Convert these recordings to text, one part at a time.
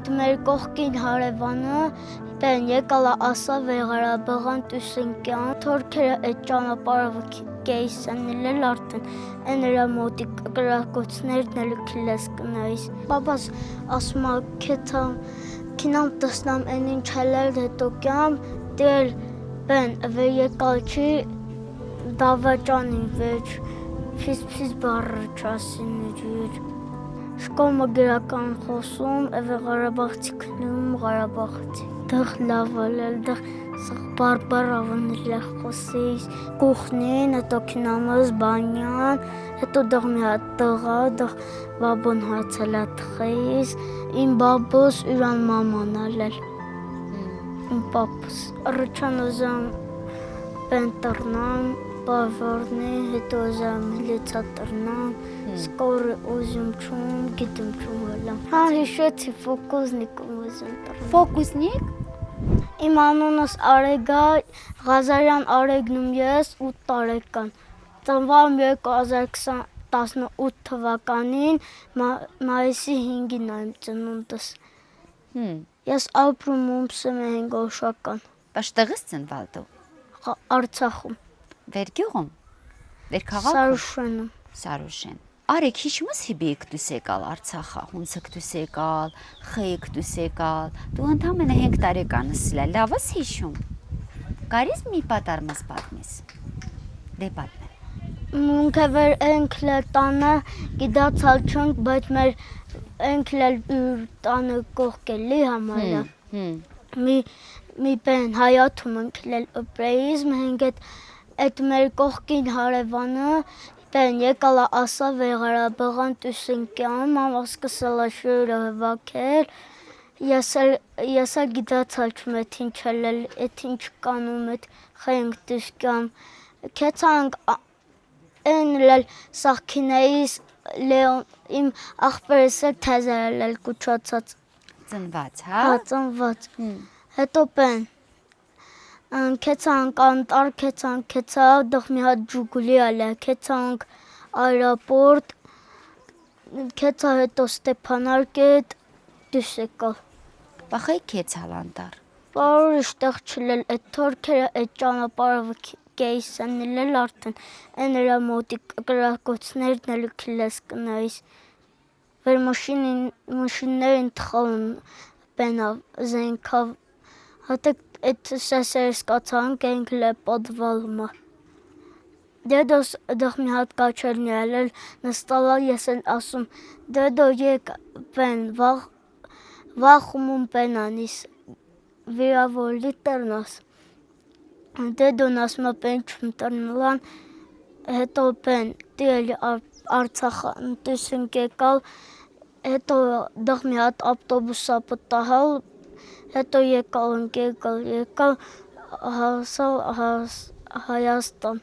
այդ մեր կողքին հարևանը բեն եկալա ասա վեղարաբղան տուսենկյան թորքերը այդ ճանապարհը կեյսանել արդեն այն նրա մոտիկ կրակոցներն էլ քիլես կնայիս բաբաս ասում քեթա քինամ տեսնամ այն ինչ հելել հետո կյամ դել բեն վեր եկալ չի դավաճանին վեճ Փիս բառը չասին Շկոմը գրական խոսում, Ղարաբաղցի քնում, Ղարաբաղցի դեղ լավալել, դեղ սղ բարբարավնել է խոսիս, կուխնին, հետո քինամыз բանյան, հետո դեղ մի հատ տղա, դեղ բաբոն հացել է թխեիս, իմ բաբոս ուրան մաման ալել, իմ պապս, ռչան ուզամ բեն տրնամ, բավարնի, հետո ուզամ հլիցա տրնամ, Скоро узем чум, գիտեմ чум հալամ։ Հա հիշեցի ֆոկուսնիկ ուզեմ տրնամ։ Ֆոկուսնիկ։ Իմ անունս Արեգ է, Ղազարյան Արեգնում ես 8 տարեկան։ Ծնվում եմ 2018 թվականին մայիսի 5-ին եմ ծնունդս։ Ես ապրում եմ Հենգոշական։ Պաշտեղից ծնվել դու։ Արցախում։ Վերգյուղում։ Վերքաղաքում։ Սարուշենում։ Սարուշեն։ Արեք հիշում ես հիբիք դուս եկալ Արցախա, հունցք դուս եկալ, խեյք դուս եկալ, դու ընդամենը 5 տարեկանս լավ, լավ ես հիշում։ Կարիս մի պատարմս պատմես։ Դե պատմե։ Մունքևեր ընկլը տանը գիտացալ չունք, բայց մեր ընկլել տանը կողքելի համալա։ Մի բեն հայաթում ընկլել պրեիզմ հենգետ այդ մեր կողքին հարևանը բեն եկալա ասա վեղարաբղան տուսենկյան մամա սկսել է շուրը հվակել ես էլ գիտացալ չում էդ ինչ հելել էդ ինչ կանում էդ խենք տուսկյամ քեցանք այն լել սախքինեիս լեոն իմ աղբերս էլ թեզել էլ կուչացած ծնված հա ծնված հետո բեն Քեցանք անտար, քեցա, դեղ մի հատ ջուգուլի ալա, քեցանք այրապորտ, քեցա հետո Ստեփանարկետ, դուս եկալ։ Բախայ քեցալ անտար։ Բարոր իշտեղ չլել, այդ թորքերը այդ ճանապարհը կեյսանել արդեն, այն նրա մոտիկ կրակոցներն էլ քիլես կնայիս։ Վեր մաշիններին թխալն բենավ, զենքավ, հատեք այդ սեսեր սկացանք ենք լե պոդվալմա։ Դեդոս դեղ մի հատ կաչերնի ալել նստալա ես են ասում դեդո եկ բեն վախումում բենանիս վիրավորլի տրնաս։ Դեդոն ասմա բեն չում տրնլան հետո բեն տիել Արցախան տուսնք եկալ հետո դեղ մի հատ ավտոբուսա պտահալ հետո եկալ հասալ Հայաստան։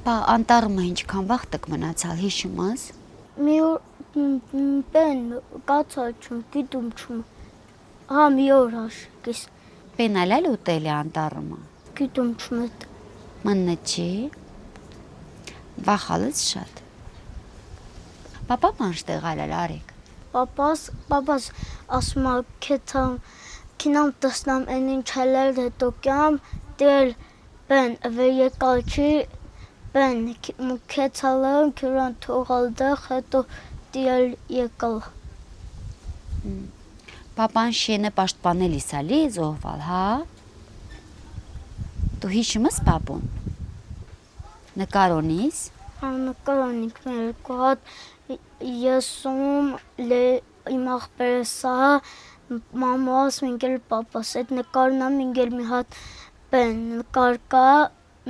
Բա անտարմը ինչքան վաղ տկ մնացալ հիշում ես։ Մի բեն կացալ չում գիտում չում։ Հա մի օր հաշկիս։ Բենալել ուտել է անտարմը։ Գիտում չում էդ։ Մնը չի։ Վախալս շատ։ Պապա մանշտեղ ալել արեք։ Պապաս ասում է քեթամ քինամ տեսնամ այն ինչ հելել հետո կյամ դել բեն վեր եկալ չի բեն քեցալը քյուրան թողալ դեղ հետո դիել եկալ Պապան շենը պաշտպանել իսալի զոհվալ հա Դու հիշում ես պապուն նկարոնիս նկարանիկ մեր կողատ եսում իմ աղբերեսա մամաս մինգել պապաս այդ նկարնա մինգել մի հատ բեն նկար կա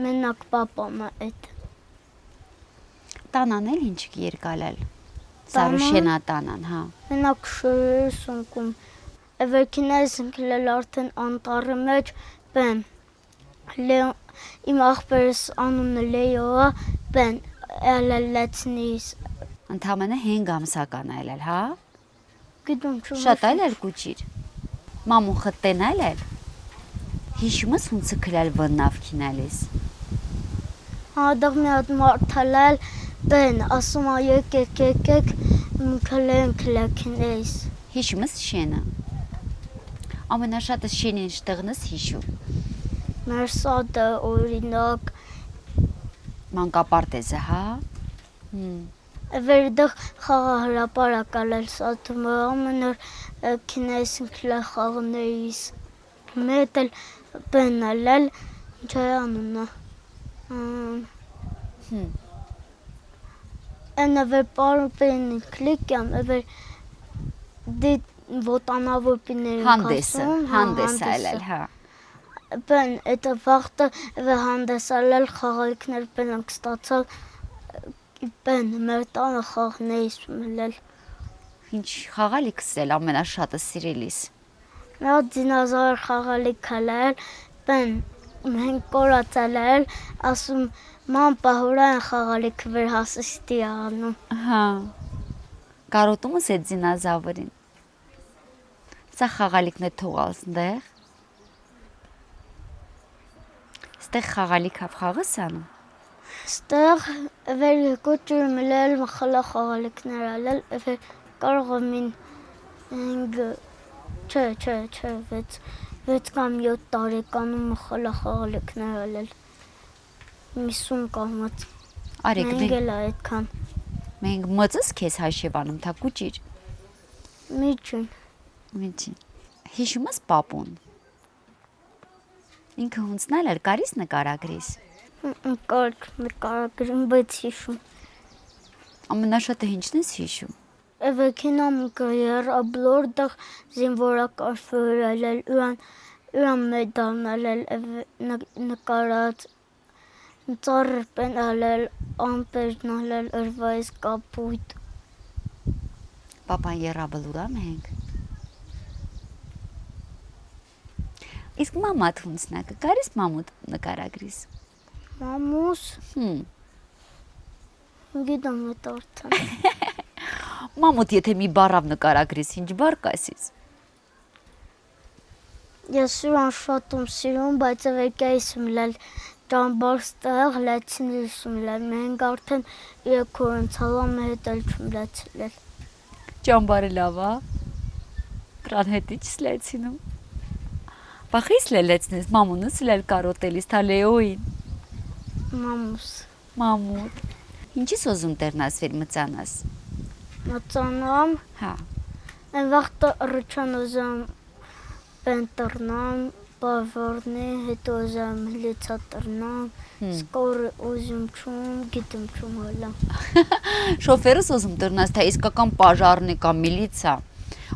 մենակ պապամը այդ Տանան էլ ինչ երկալել Սարուշենա տանան հա մենակ շուրեր սունկում Էվերքինայս ընկլել արդեն անտարի մեջ բեն իմ աղբերես անունը Լեյոա բեն ելելեցնիս Ընդամենը 5 ամսական այլել հա Գիտում չում Շատ այլել կուչիր Մամու խտեն այլել Հիշում ես հունցը քրել վնավ քինալիս Հադաղ մի հատ մարդալել բեն ասում եկեք քլեն քլաքինեիս Հիշում ես շենը։ Ամենաշատը շենին շտեղնս հիշում։ Մեր սադը օրինակ Մանկապարտեզը, հա։ վերդեղ խաղահրապարակալ էլ սադում ամենոր քինեսինք լախաղներիս մետ էլ բենալ էլ ինչ է անունը Энը վեր պարուպերին կլիկյամ, վեր դիտ ոտանավոր պիներին հանդես այլել, հա։ Բեն, էտը վաղտը վեր հանդեսալել խաղալիքներ բենանք ստացալ, բեն, մեր տանը խաղնեիս մլել։ Ինչ խաղալիքս էլ ամենաշատը սիրելիս։ Նա դինազար խաղալիք հլել, բեն, մենք կորացել էլ, ասում ման պահուրա են խաղալիք վեր հասստի անում։ Հա, կարոտում ես այդ դինազավրին։ Սա խաղալիքն է թողալ ստեղ։ Ստեղ խաղալիք հավ խաղս անում։ Ստեղ վեր երկու ջուր մլել մխլա խաղալիքներ ալել, վեր կարող մին չէ, 6 կամ 7 տարեկանում մխլա խաղալիքներ ալել։ 50 կամած։ Արեք, մենք էլ այդքան։ Մենք մծս քեզ հաշևանում, թա կուճիր։ Միջին։ Հիշում ես պապուն։ Ինքը հունցնել էր կարիս նկարագրիս։ Կար նկարագրին, բայց հիշում։ Ամենաշատը ինչն ես հիշում։ Էվեքինամ երաբլորդեղ զինվորակարգ ալել, ուրան մեդալն ալել, նկարած ծառր պեն ալել, ամպերն ալել, ըրվայս կապույտ։ Պապան երաբլուրան ենք։ Իսկ մամատ հունցնա, կկարիս մամուտ նկարագրիս։ Մամուս։ Գիտեմ էտ արդեն։ Մամուտ եթե մի բառավ նկարագրիս, ինչ բառ կասիս։ Ես ուրան շատում սիրում, բայց էվեկայիս մլել ճամբար ստեղ լեցինիս մլել, մենք արդեն իրեքորն ցալամ հետ էլ չմլեցլել։ Ճամբարը լավ, հա։ Դրան հետի չս լեցինում։ Բախիս լեցնես, մամունս լել կարոտելիս, թա Լեոին։ Մամուս։ Մամուտ։ Ինչի՞ս ուզում տերնաս վեր մծանաս։ Մծանամ։ Հա։ Են վաղտը ռուչան ուզում պենտրնամ, բավարնի, հետո ուզում հլիցա տրնամ, սկորը ուզում չում, գիտում չում հալամ։ Շոֆերս ուզում տերնաս, թա իսկական պաժարնի կամ միլիցա։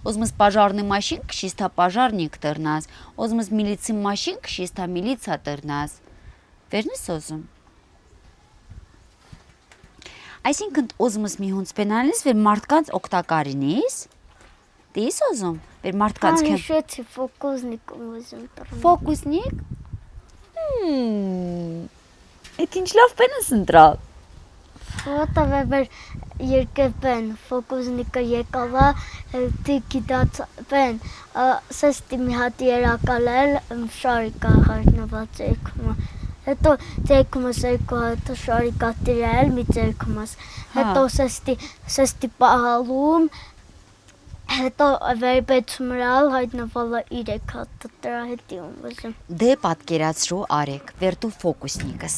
Ուզում ես պաժարնի մաշին քշիս, թա պաժարնիկ տերնաս, ուզում ես միլիցի մաշին քշիս, թա միլիցա տերնաս։ Վերն ես ուզում։ Այսինքն ուզում ես մի հունց պենալիս, վեր մարդկանց օգտակարինիս։ Դիս ուզում, վեր մարդկանց քեն։ Հիշեցի ֆոկուսնիկ ուզում տրնամ։ Ֆոկուսնիկ։ Էդ ինչ լավ պեն ես ընտրալ։ Որտեղ վեր երկեպեն ֆոկուսնիկը եկավա, դի գիտած պեն, սեստի մի հատ երակալել, շարիկա հարնված երկումը։ Հետո ձերքումս երկու հատ շարիկա տիրել, մի ձերքումս։ Հետո սեստի պահալում, հետո վերբեցում ռալ հայտնվալը 3 հատ դրա հետի ուզում։ Դե պատկերացրու արեք, վերտու ֆոկուսնիկս։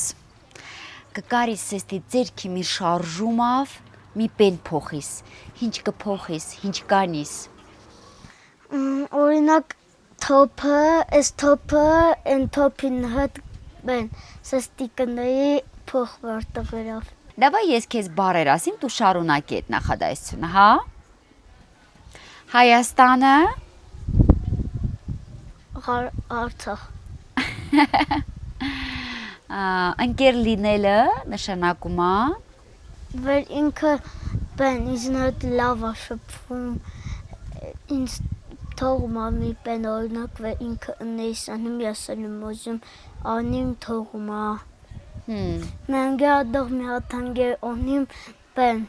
Կկարիս սեստի ձերքի մի շարժումավ, մի պեն փոխիս, ինչ կփոխիս, ինչ կանիս։ Օրինակ թոփը, այս թոփը, են թոփին հետ բեն, սեստի կնեի փոխ վարտավերավ։ Դավայ ես քեզ բարեր ասիմ, դու շարունակի այդ նախադասությունը, հա։ Հայաստանը Արցախ։ Ընկեր լինելը նշանակում է Վեր ինքը բեն ինձն հետ լավ է շփվում, ինձ թողում է մի բեն օրինակ վեր ինքը ընեիս անում, ես անում ուզում անիմ թողում է։ Մենք ադող մի հատ հանգեր անիմ բեն,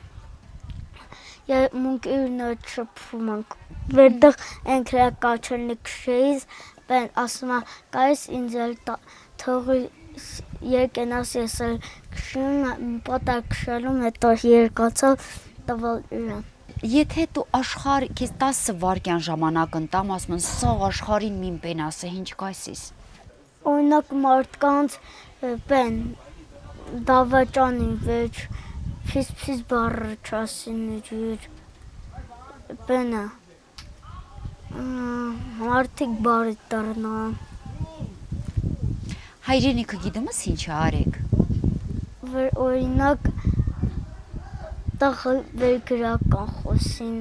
մունք իրն հետ շփվում ենք, վերդեղ ենք հրակաչելնի կշեից, բեն ասում է կայս ինձ էլ թողի երկենաս ես էլ կշում, պատար կշելում հետո երկացալ տվալ իրան։ Եթե դու աշխարհ քեզ 10 վայրկյան ժամանակ ընտամ, ասում են, սա աշխարհին մին պենասը, ինչ կասես։ Օրինակ մարդկանց բեն դավաճանին վեճ փիս բառը չասին բենա մարդիկ բարի դառնան Հայրենիքը գիտում ես ինչ է արեք։ օրինակ տղ վերգրական խոսին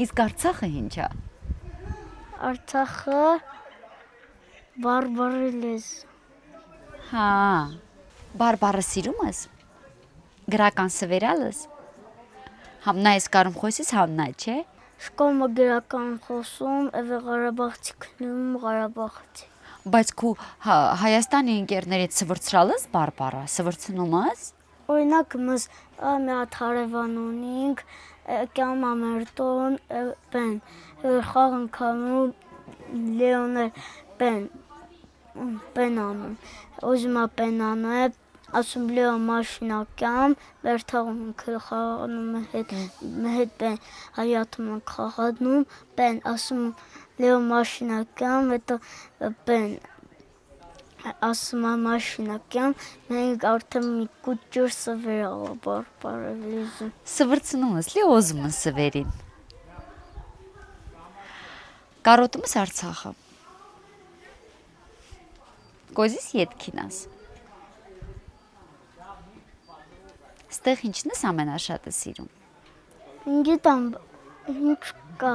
Իսկ Արցախը ինչ է։ Արցախը բարբարի լեզ Հա։ Բարբարը սիրում ես։ Գրական սվերալ ես։ Համնա ես կարում խոսես համնա, չէ։ Շկոլը գրական խոսում, Ղարաբաղցի քնում Ղարաբաղցի։ Բայց քու Հայաստանի ընկերներից սվրցրալ ես բարբարը, սվրցնում ես։ Օրինակ մս մի հատ հարևան ունենք, կյամ ամերտոն բեն խաղն քանում Լեոներ բենանում ուզմա բենանը ասում Լեո մաշինակամ վերթաղում խաղանում հետ բեն հայատում խաղանում բեն ասում Լեո մաշինակամ հետո բեն ասում մաշինակամ մենք արդեն մի կուճուր սվերալ բարբարը Սվրցնում ես, լի ոզում ես սվերին։ Կարոտում ես Արցախը։ Կոզիս ետքինաս։ Ստեղ ինչն ես ամենաշատը սիրում։ Գիտեմ ինչ կա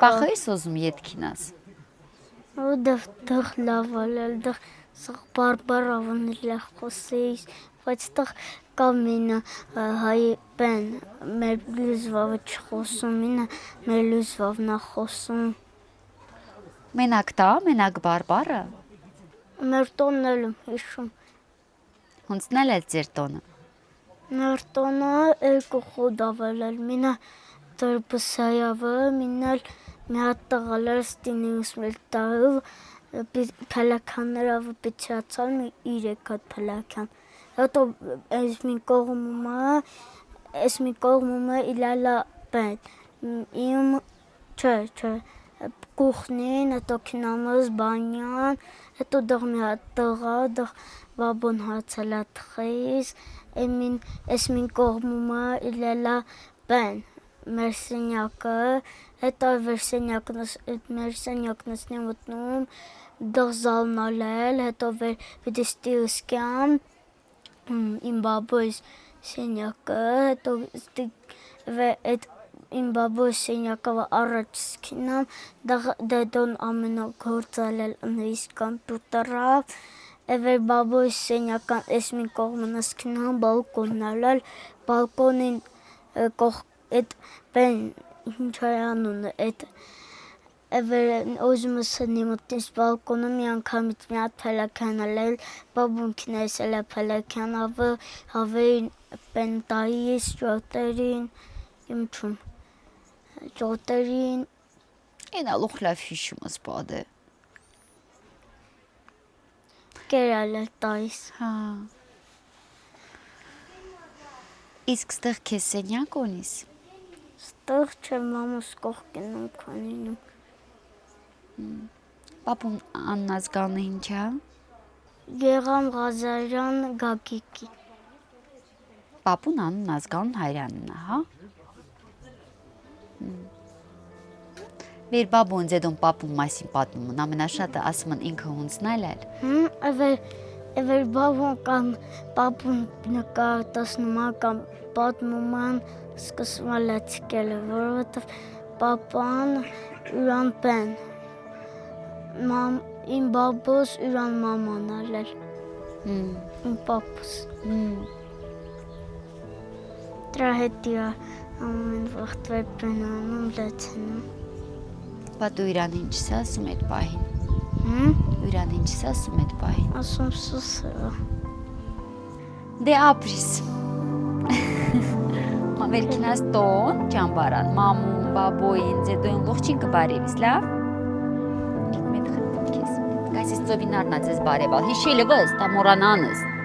Կախը ես ոզում ետքինաս։ Դեղ լավալել, դեղ սղ բարբարավնել է խոսեիս, բայց տեղ կա մինը հայ բեն մեր լուզվավը չխոսում, մինը մեր լուզվավնա խոսում։ Մենակ տա, մենակ բարբարը։ Մեր տոնն էլ եմ հիշում։ Հունցնել էլ ձեր տոնը։ Մեր տոնը երկու խոդ ավելել, մինը դրբսայավը, մինել մի հատ տղալար ստինիուս մեր տաղով, պելականներավը պիչացալ մի 3 հատ պելական։ Հետո ես մի կողմումը իլալա բեն, իմ չէ, կուխնին, հետո կինամыз բանյան, հետո դղ մի հատ տղա, դղ բաբոն հացալա տխեիս, ես մին կողմումը իլալա բեն, մեր սենյակը, հետո մեր սենյակնսնի մտնում, դղ զալնալել, հետո վեդիստի ուսկյամ, իմ բաբոյս սենյակը, հետո իմ բաբոյս սենյակավը առաջ սկինամ, դեդոն ամենը գործալել նույս կամպյուտերավ, Ever baboy senyakan esmin kohmanas kinan balkonlarlar balkonin et ben hinçayanın et ever özümüzün nimetiniz balkonum yan kamit mi atalakanlar babun kinesele palakan avı ben dayis joterin imçum joterin Են ալուխ լավ հիշում ես բադը։ Կերալ տայս։ Հա։ Իսկ ստեղ քեզ սենյակ ունիս։ Ստեղ չեմ մամուս կողքին քանինում։ Պապուն աննազգանը ինչ է։ Գեգամ Ղազարյան Գագիկի։ Պապուն աննազգան Հայրանն է, հա։ Մեր բաբուն ձեդոն պապուն մասին պատմում, ամենաշատը ասում են ինքը հունցնել էր։ Ever բաբուն կամ պապուն նկատասնում կամ պատմում են սկսում է լացիկել, որովհետև պապան ուրան բեն, իմ բաբոս ուրան մաման ալել, իմ պապոս։ Դրա հետի ամեն վաղտ վեր բեն անում լացնում։ Բա դու իրան ինչ ես ասում այդ պահին։ Իրան ինչ ես ասում այդ պահին։ Ասում սուսը։ Դե ապրիս։ Մեր քնած տոն, ճամբարան, մամուն, բաբոյին, ձեդոյին լողջին կբարևիս, լավ։ Մետ խնդում քեզ։ Կայսիս ծովին արնած ես բարևալ, հիշելը վս, տա մորանանս։